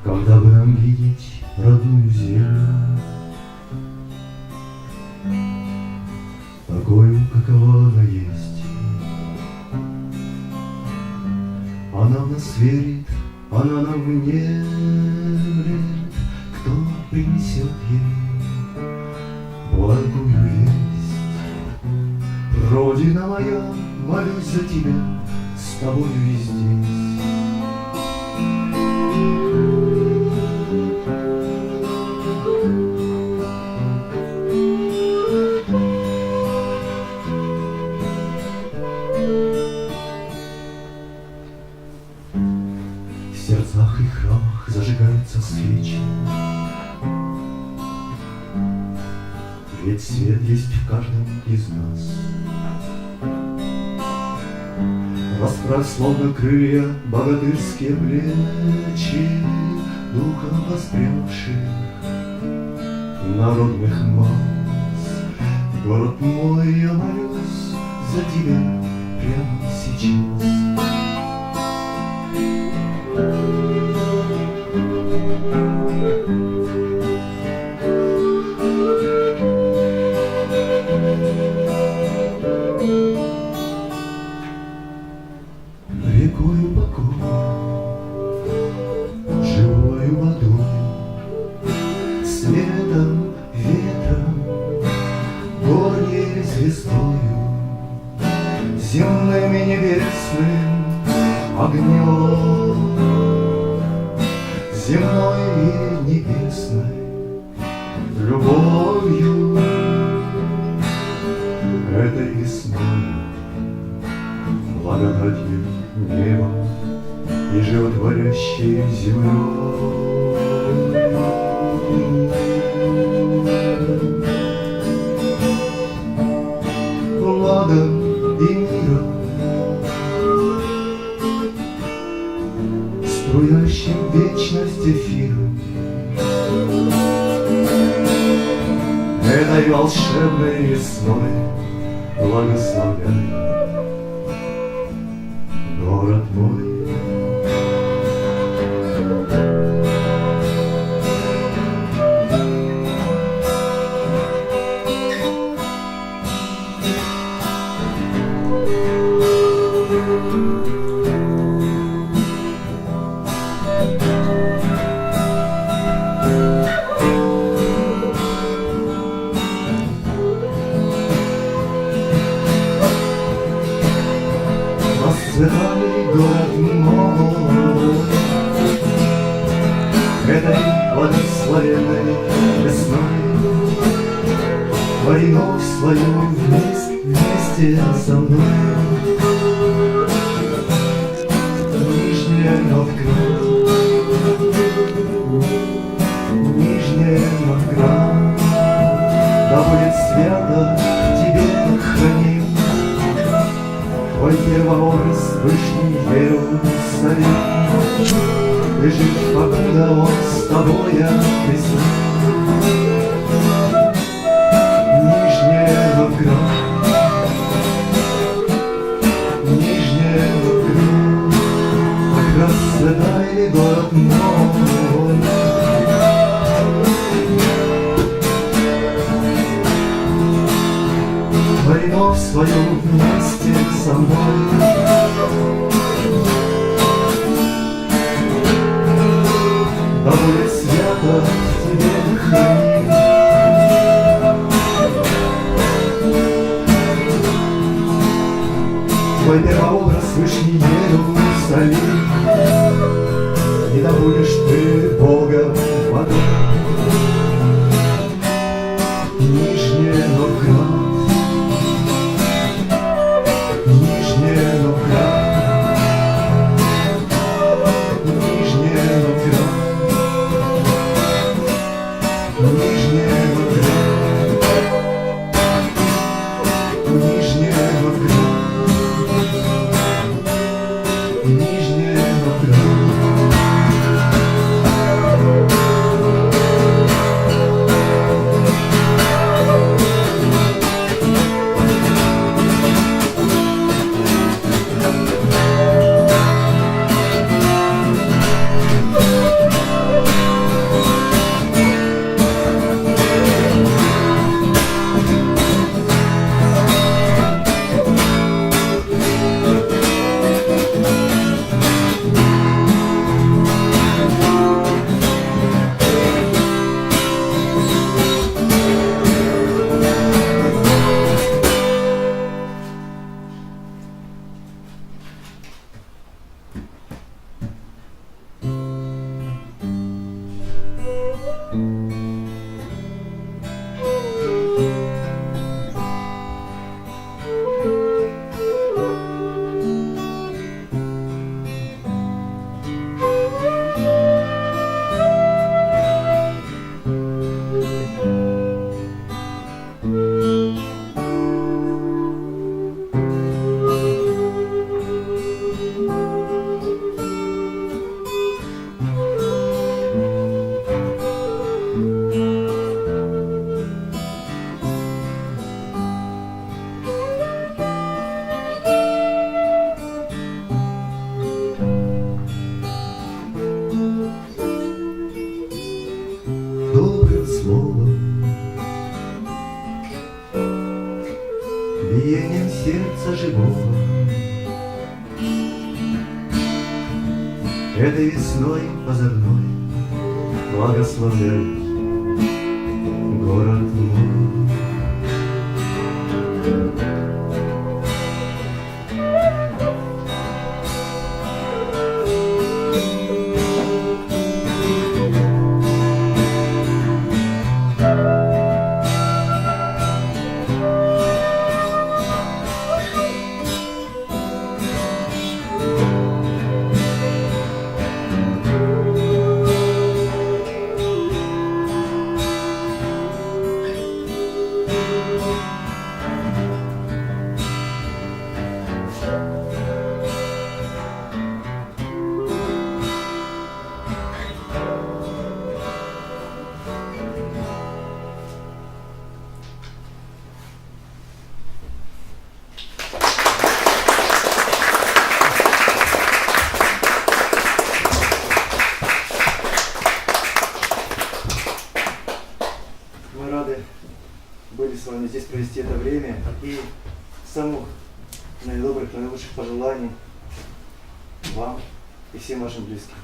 Когда бы нам видеть родную землю, такую, какова она есть, она в нас верит, она нам внемлет, кто принесет ей благую весть. Родина моя, молюсь за тебя, с тобою и здесь. В сердцах и храмах зажигаются свечи, ведь свет есть в каждом из нас. Расправь словно крылья богатырские плечи духом воспрявших народных масс. Город мой, я молюсь за тебя прямо сейчас. Рекою покоя, живою водой, светом, ветром, горней звездою, земным и небесным огнем, земной и небесной любовью, этой весной, благодатью неба и животворящей землей. Ладом и миром, струящим вечность эфиром, этой волшебной весной благословляй город мой. Расцветай, город мой, этой благословенной весной, войну свою вместе со мной. Нижний Новгород, Нижний Новгород, да будет свято тебе храним твой первообраз Вышний Иерусалим. Ты жив, покуда он с тобой весны. Нижний Новгород, Нижний Новгород, как расцветай, город мой. Войну свою вместе со мной. Да будет свято тебе храним твой первообраз Вышний Иерусалим. И да будешь ты Богом водой. Нижний Новгород, Нижний Новгород, Нижний Новгород, Нижний Новгород, Нижний Новгород, Нижний Новгород. Этой весной озорной благословляй город мой. Мы рады были с вами здесь провести это время и самых наилучших пожеланий вам и всем вашим близким.